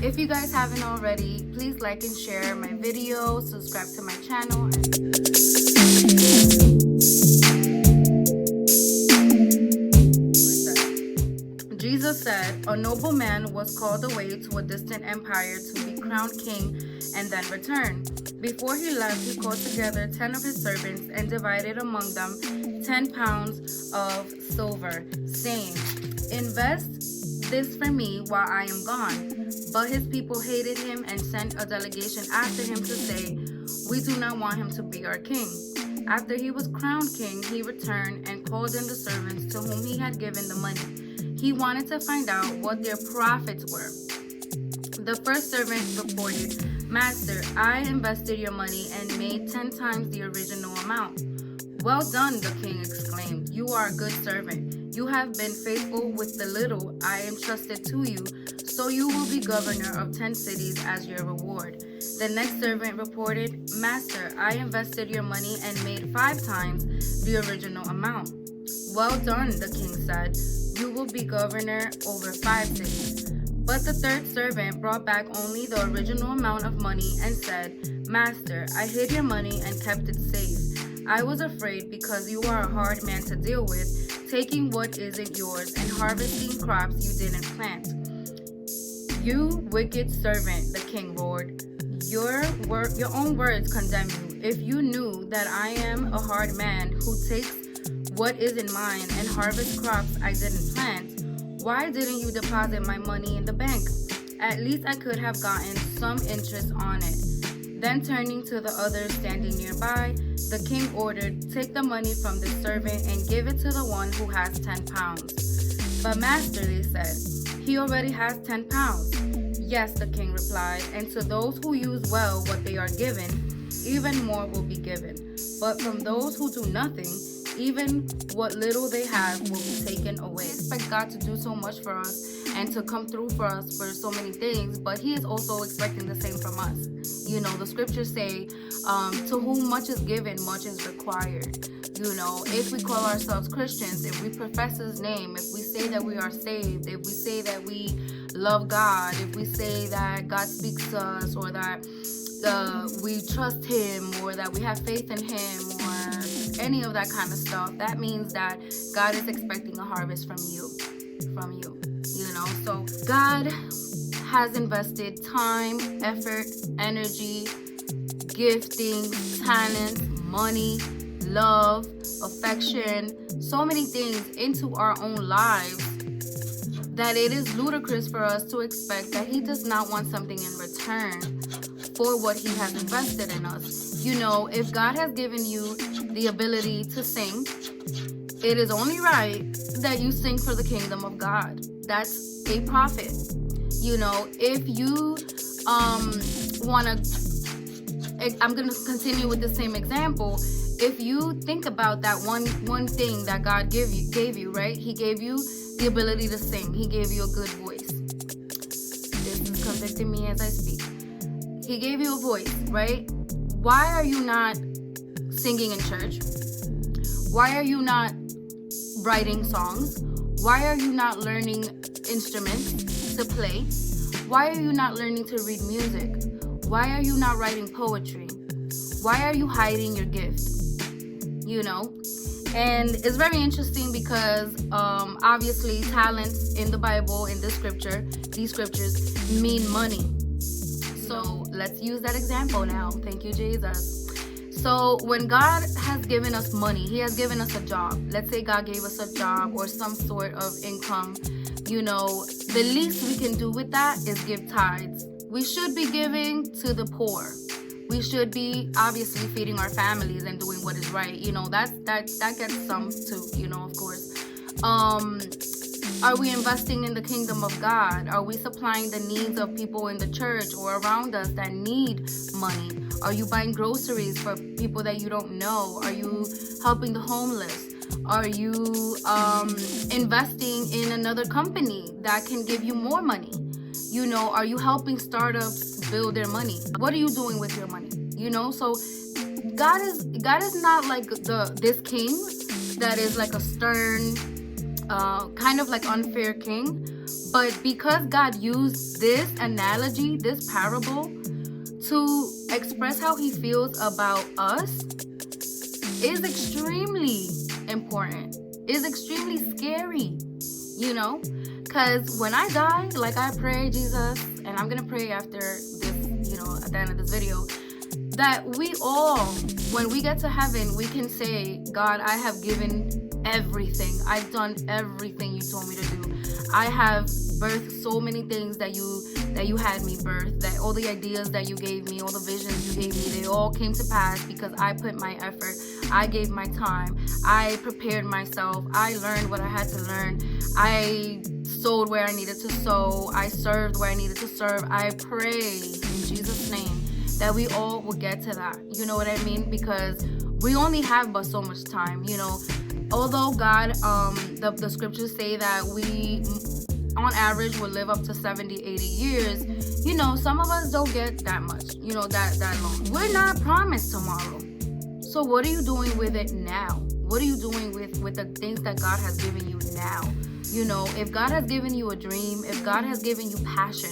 If you guys haven't already, please like and share my video, subscribe to my channel. Jesus said, a noble man was called away to a distant empire to be crowned king and then return. Before he left, he called together 10 of his servants and divided among them 10 pounds of silver, saying, invest this for me while I am gone. But his people hated him and sent a delegation after him to say, we do not want him to be our king. After he was crowned king, he returned and called in the servants to whom he had given the money. He wanted to find out what their profits were. The first servant reported, Master, I invested your money and made 10 times the original amount. Well done, the king exclaimed. You are a good servant. You have been faithful with the little I entrusted to you, so you will be governor of 10 cities as your reward. The next servant reported, Master, I invested your money and made 5 times the original amount. Well done, the king said. You will be governor over 5 cities. But the third servant brought back only the original amount of money and said, Master, I hid your money and kept it safe. I was afraid because you are a hard man to deal with, taking what isn't yours and harvesting crops you didn't plant. You wicked servant, the king roared. Your own words condemn you. If you knew that I am a hard man who takes what isn't mine and harvests crops I didn't plant, why didn't you deposit my money in the bank? At least I could have gotten some interest on it. Then turning to the others standing nearby, the king ordered, take the money from the servant and give it to the one who has 10 pounds. But master, they said, he already has 10 pounds. Yes, the king replied, and to those who use well what they are given, even more will be given. But from those who do nothing, even what little they have will be taken away. We expect God to do so much for us and to come through for us for so many things, but he is also expecting the same from us. You know, the scriptures say, to whom much is given, much is required. You know, if we call ourselves Christians, if we profess his name, if we say that we are saved, if we say that we love God, if we say that God speaks to us, or that we trust him, or that we have faith in him, or any of that kind of stuff, that means that God is expecting a harvest from you, you know. So God has invested time, effort, energy, gifting, talent, money, love, affection, so many things into our own lives that it is ludicrous for us to expect that he does not want something in return for what he has invested in us. You know, if God has given you the ability to sing, it is only right that you sing for the kingdom of God. That's a profit. You know, if you want to, I'm going to continue with the same example. If you think about that one thing that God gave you, right? He gave you the ability to sing. He gave you a good voice. This is convicting me as I speak. He gave you a voice, right? Why are you not singing in church? Why are you not writing songs? Why are you not learning instruments to play? Why are you not learning to read music? Why are you not writing poetry? Why are you hiding your gift? You know? And it's very interesting because obviously talents in the Bible, in this scripture, these scriptures mean money. So let's use that example now. Thank you, Jesus. So when God has given us money, he has given us a job. Let's say God gave us a job or some sort of income. You know, the least we can do with that is give tithes. We should be giving to the poor. We should be obviously feeding our families and doing what is right. You know, that gets some too, you know, of course. Are we investing in the kingdom of God? Are we supplying the needs of people in the church or around us that need money? Are you buying groceries for people that you don't know? Are you helping the homeless? Are you investing in another company that can give you more money? You know, are you helping startups build their money? What are you doing with your money? You know, so God is not like this king that is like a stern kind of like unfair king. But because God used this analogy, this parable, to express how he feels about us, is extremely important, is extremely scary, you know? Because when I die, like I pray, Jesus, and I'm gonna pray after this, you know, at the end of this video, that we all, when we get to heaven, we can say, God, I have given everything. I've done everything you told me to do. I have birthed so many things that you had me birth, that all the ideas that you gave me, all the visions you gave me, they all came to pass because I put my effort, I gave my time, I prepared myself, I learned what I had to learn, I sowed where I needed to sow, I served where I needed to serve. I pray in Jesus' name that we all will get to that, you know what I mean? Because we only have but so much time, you know. Although God, the scriptures say that we on average will live up to 70, 80 years, you know, some of us don't get that much, you know, that long. We're not promised tomorrow. So what are you doing with it now? What are you doing with the things that God has given you now? You know, if God has given you a dream, if God has given you passion,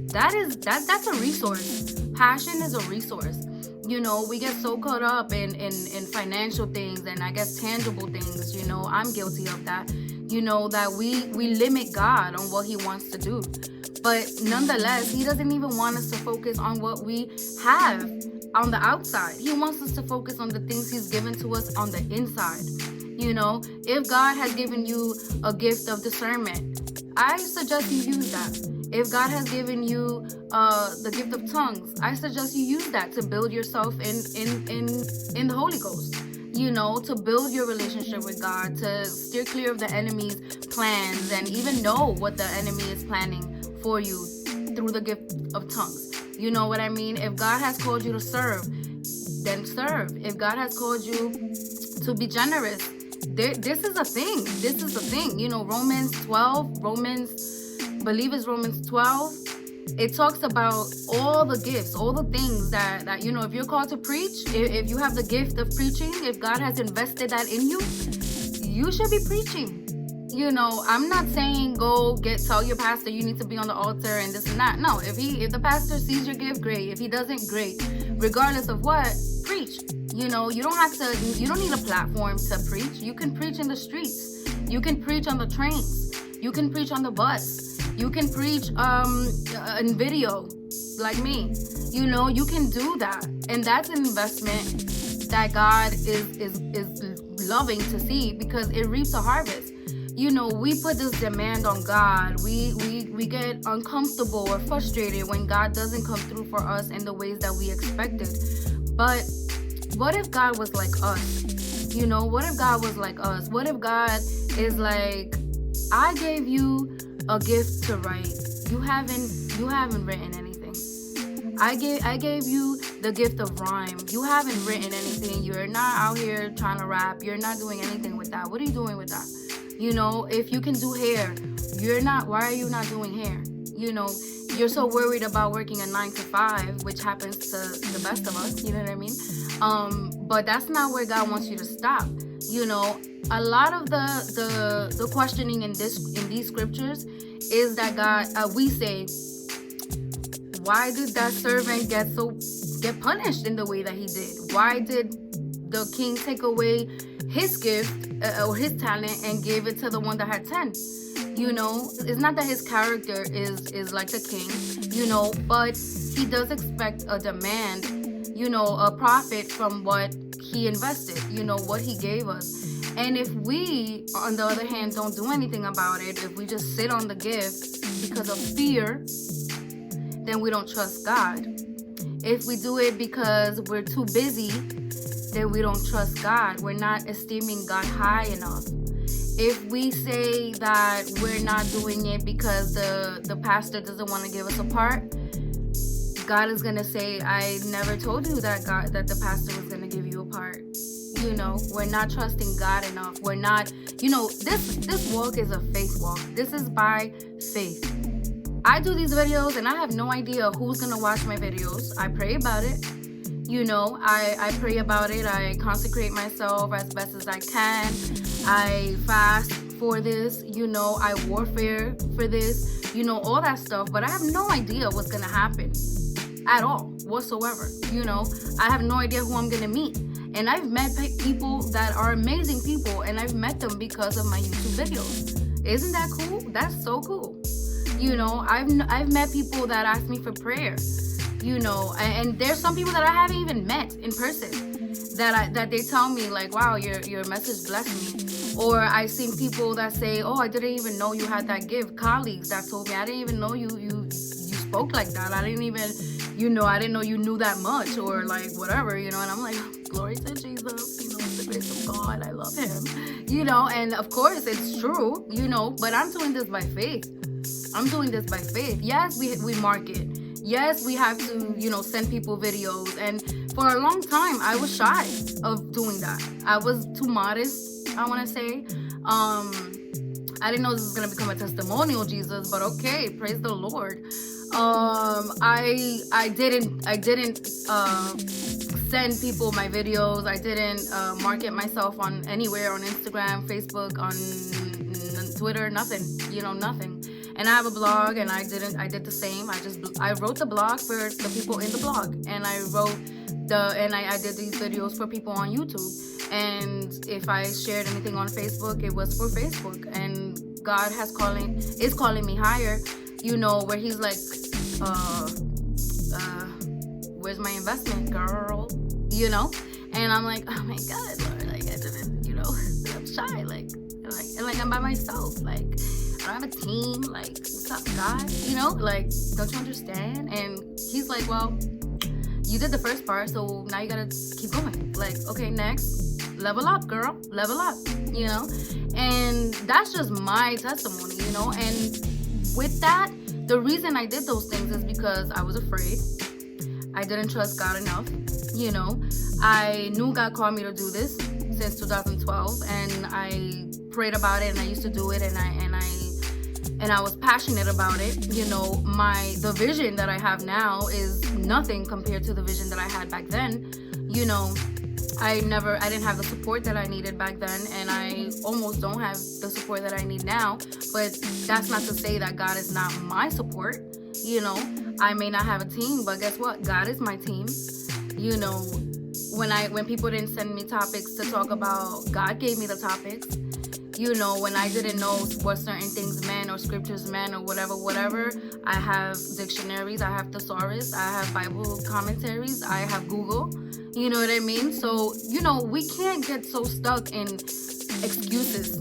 that's a resource. Passion is a resource. You know, we get so caught up in financial things and I guess tangible things, you know, I'm guilty of that, you know, that we limit God on what he wants to do. But nonetheless, he doesn't even want us to focus on what we have on the outside. He wants us to focus on the things he's given to us on the inside. You know, if God has given you a gift of discernment, I suggest you use that. If God has given you the gift of tongues, I suggest you use that to build yourself in the Holy Ghost. You know, to build your relationship with God, to steer clear of the enemy's plans, and even know what the enemy is planning for you through the gift of tongues. You know what I mean? If God has called you to serve, then serve. If God has called you to be generous, this is a thing. This is a thing. You know, Romans 12, Romans 12, it talks about all the gifts, all the things that you know, if you're called to preach, if you have the gift of preaching, if God has invested that in you, you should be preaching. You know, I'm not saying go tell your pastor you need to be on the altar and this and that. No, if the pastor sees your gift, great. If he doesn't, great. Regardless of what, preach. You know, you don't need a platform to preach. You can preach in the streets. You can preach on the trains. You can preach on the bus. You can preach in video, like me. You know, you can do that. And that's an investment that God is loving to see, because it reaps a harvest. You know, we put this demand on God. We get uncomfortable or frustrated when God doesn't come through for us in the ways that we expected. But what if God was like us? You know, what if God was like us? What if God is like, I gave you a gift to write. You haven't written anything. I gave you the gift of rhyme. You haven't written anything. You're not out here trying to rap. You're not doing anything with that. What are you doing with that? You know, if you can do hair, why are you not doing hair? You know, you're so worried about working a 9 to 5, which happens to the best of us, you know what I mean? But that's not where God wants you to stop. You know, a lot of the questioning in these scriptures is that God, we say, why did that servant get punished in the way that he did? Why did the king take away his gift or his talent and gave it to the one that had 10? You know, it's not that his character is like the king, you know, but he does expect a demand, you know, a profit from what he invested, you know, what he gave us. And if we, on the other hand, don't do anything about it, if we just sit on the gift because of fear, then we don't trust God. If we do it because we're too busy, then we don't trust God. We're not esteeming God high enough. If we say that we're not doing it because the pastor doesn't want to give us a part, God is going to say, I never told you that the pastor was going to give you a part. You know, we're not trusting God enough. We're not, you know, this walk is a faith walk. This is by faith. I do these videos and I have no idea who's going to watch my videos. I pray about it. You know, I pray about it. I consecrate myself as best as I can. I fast for this, you know, I warfare for this, you know, all that stuff, but I have no idea what's gonna happen at all whatsoever. You know, I have no idea who I'm gonna meet. And I've met people that are amazing people, and I've met them because of my YouTube videos. Isn't that cool? That's so cool. You know, I've met people that ask me for prayer, you know, and there's some people that I haven't even met in person that they tell me like, wow, your message blessed me. Or I've seen people that say, oh, I didn't even know you had that gift. Colleagues that told me, I didn't even know you spoke like that. I didn't even, you know, I didn't know you knew that much, or like whatever, you know. And I'm like, glory to Jesus, you know, the grace of God, I love him, you know. And of course it's true, you know, but I'm doing this by faith. I'm doing this by faith. Yes, we market. Yes, we have to, you know, send people videos. And for a long time, I was shy of doing that. I was too modest, I want to say. I didn't know this was going to become a testimonial, Jesus, but okay, praise the Lord. I didn't send people my videos. I didn't market myself on anywhere, on Instagram, Facebook, on Twitter, nothing, you know, nothing. And I have a blog, and I did the same. I wrote the blog for the people in the blog, and I did these videos for people on YouTube. And if I shared anything on Facebook, it was for Facebook. And God is calling me higher, you know, where he's like, where's my investment, girl? You know? And I'm like, oh my God, Lord, like I didn't, you know, I'm shy, like I'm by myself, like I don't have a team, like, what's up, God? You know, like, don't you understand? And he's like, well, you did the first part, so now you gotta keep going. Like, okay, next, level up, girl, level up, you know? And that's just my testimony, you know? And with that, the reason I did those things is because I was afraid. I didn't trust God enough, you know? I knew God called me to do this since 2012, and I prayed about it, and I used to do it, and I was passionate about it. You know, the vision that I have now is nothing compared to the vision that I had back then. You know, I didn't have the support that I needed back then, and I almost don't have the support that I need now. But that's not to say that God is not my support. You know, I may not have a team, but guess what? God is my team. You know, when people didn't send me topics to talk about, God gave me the topics. You know, when I didn't know what certain things meant, or scriptures meant, or whatever, I have dictionaries, I have thesaurus, I have Bible commentaries, I have Google, you know what I mean? So, you know, we can't get so stuck in excuses.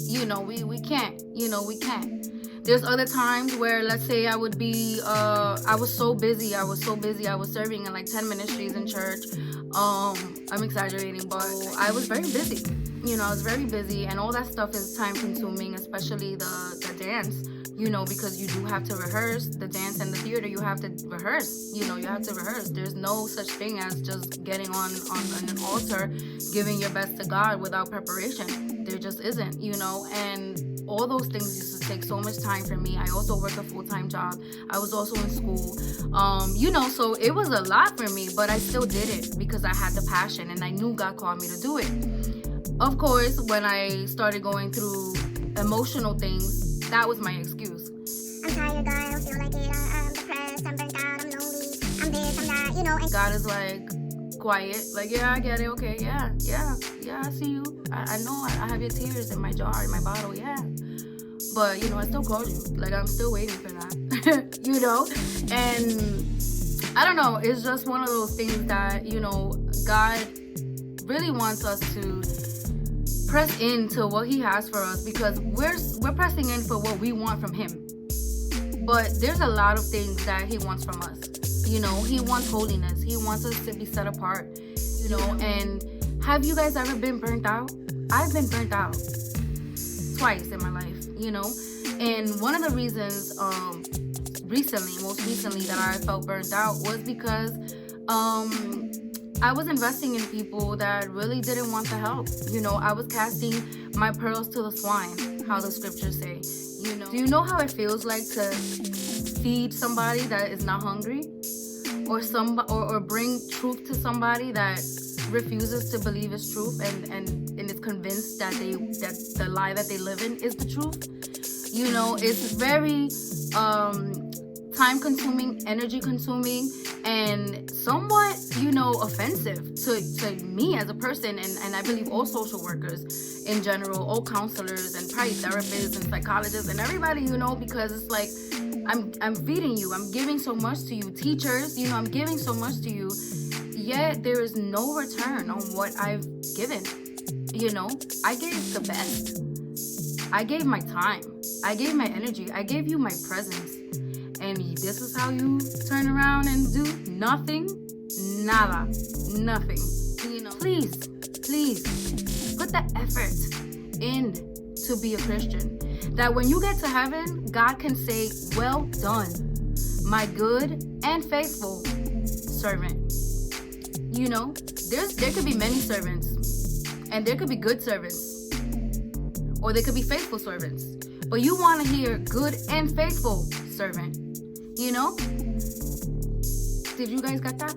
You know, we can't, you know, we can't. There's other times where, let's say I would be, I was so busy, I was serving in like 10 ministries in church. I'm exaggerating, but I was very busy. You know, I was very busy, and all that stuff is time consuming, especially the dance, you know, because you do have to rehearse. The dance and the theater, you have to rehearse, you know, you have to rehearse. There's no such thing as just getting on an altar, giving your best to God without preparation. There just isn't, you know, and all those things used to take so much time for me. I also work a full-time job. I was also in school, you know, so it was a lot for me, but I still did it because I had the passion, and I knew God called me to do it. Of course, when I started going through emotional things, that was my excuse. I'm tired, God, I don't feel like it. I'm depressed, I'm burnt out, I'm lonely, I'm this, I'm that, you know. And God is like, quiet, like, yeah, I get it, okay, yeah, I see you. I know I have your tears in my jar, in my bottle, yeah. But, you know, I still called you. Like, I'm still waiting for that, you know? And I don't know, it's just one of those things that, you know, God really wants us to press into what he has for us, because we're pressing in for what we want from him. But there's a lot of things that he wants from us. You know, he wants holiness. He wants us to be set apart, you know. And have you guys ever been burnt out? I've been burnt out twice in my life, you know. And one of the reasons most recently that I felt burnt out was because I was investing in people that really didn't want the help. You know, I was casting my pearls to the swine, how the scriptures say. You know, do you know how it feels like to feed somebody that is not hungry, or bring truth to somebody that refuses to believe it's truth and it's is convinced that the lie that they live in is the truth. You know, it's very time consuming, energy consuming, and somewhat, you know, offensive to me as a person, and I believe all social workers in general, all counselors and probably therapists and psychologists and everybody, you know, because it's like I'm feeding you, I'm giving so much to you, teachers, you know, I'm giving so much to you, yet there is no return on what I've given. You know, I gave the best. I gave my time. I gave my energy. I gave you my presence. And this is how you turn around and do nothing? Nada. Nothing. You know, please put the effort in to be a Christian. That when you get to heaven, God can say, well done, my good and faithful servant. You know, there could be many servants, and there could be good servants, or there could be faithful servants. But you want to hear good and faithful servant. You know? Did you guys get that?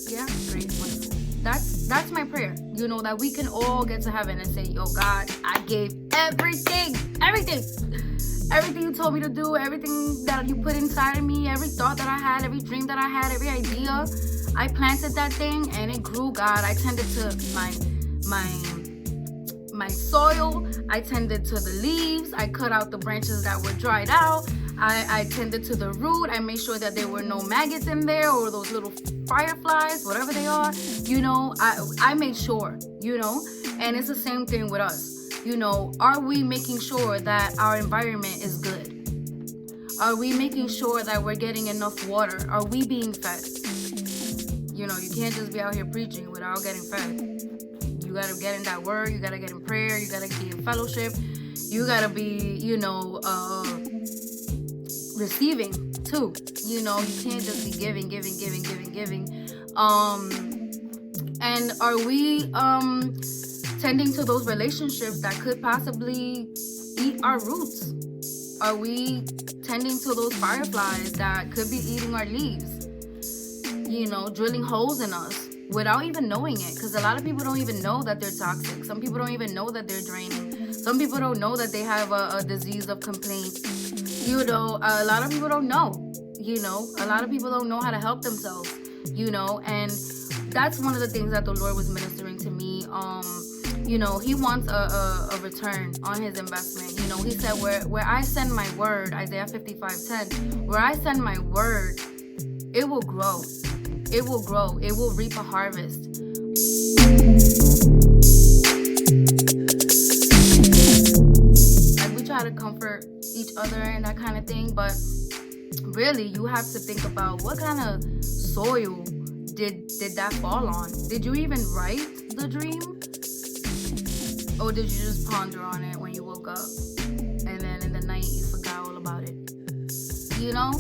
Yeah? Great. Wonderful. That's my prayer. You know, that we can all get to heaven and say, yo, God, I gave everything you told me to do, everything that you put inside of me, every thought that I had, every dream that I had, every idea. I planted that thing and it grew, God. I tended to my soil. I tended to the leaves. I cut out the branches that were dried out. I tended to the root. I made sure that there were no maggots in there or those little fireflies, whatever they are. You know, I made sure, you know, and it's the same thing with us. You know, are we making sure that our environment is good? Are we making sure that we're getting enough water? Are we being fed? You know, you can't just be out here preaching without getting fed. You got to get in that word. You got to get in prayer. You got to be in fellowship. You got to be, you know, receiving too. You know, you can't just be giving. And are we tending to those relationships that could possibly eat our roots? Are we tending to those fireflies that could be eating our leaves? You know, drilling holes in us without even knowing it, because a lot of people don't even know that they're toxic. Some people don't even know that they're draining. Some people don't know that they have a disease of complaint. You know, a lot of people don't know. You know, a lot of people don't know how to help themselves. You know, and that's one of the things that the Lord was ministering to me. You know, He wants a return on His investment. You know, He said, where I send my word, Isaiah 55:10, where I send my word, it will grow. It will grow. It will reap a harvest. Like, we try to comfort each other and that kind of thing, but really, you have to think about what kind of soil did that fall on? Did you even write the dream? Or did you just ponder on it when you woke up? And then in the night, you forgot all about it? You know?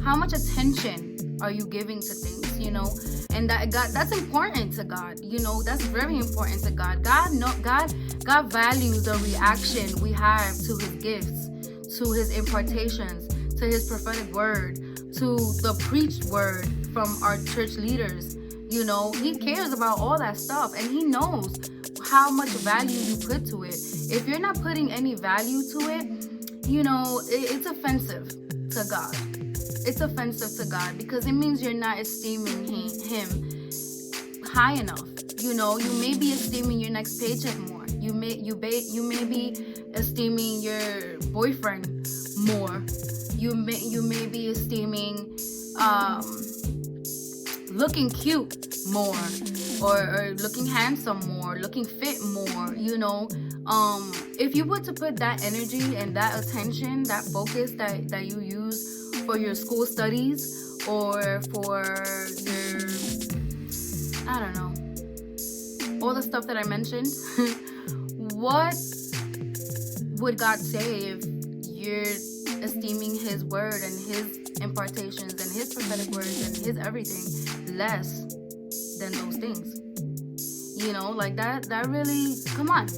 How much attention are you giving to things? You know, and that's important to God. You know, that's very important to God. God values the reaction we have to His gifts, to His impartations, to His prophetic word, to the preached word from our church leaders. You know, He cares about all that stuff, and He knows how much value you put to it. If you're not putting any value to it, you know, it's offensive to God. It's offensive to God, because it means you're not esteeming Him high enough. You know, you may be esteeming your next paycheck more. You may be esteeming your boyfriend more. You may be esteeming looking cute more, or looking handsome more, looking fit more. You know, if you were to put that energy and that attention, that focus that you use for your school studies or for your, I don't know, all the stuff that I mentioned, what would God say if you're esteeming His word and His impartations and His prophetic words and His everything less than those things? You know, like that really, come on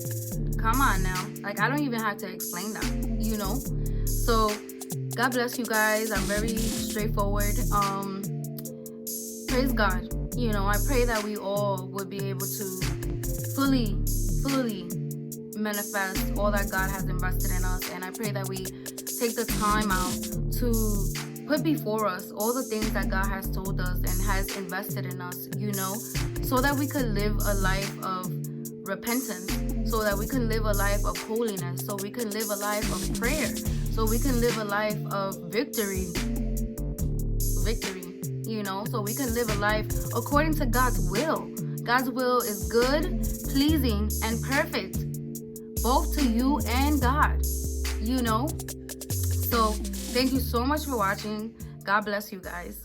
now. Like, I don't even have to explain that, you know? So God bless you guys. I'm very straightforward. Praise God. You know, I pray that we all would be able to fully manifest all that God has invested in us. And I pray that we take the time out to put before us all the things that God has told us and has invested in us, so that we could live a life of repentance, so that we can live a life of holiness, so we can live a life of prayer, so we can live a life of victory, so we can live a life according to God's will. God's will is good, pleasing, and perfect, both to you and God, So thank you so much for watching. God bless you guys.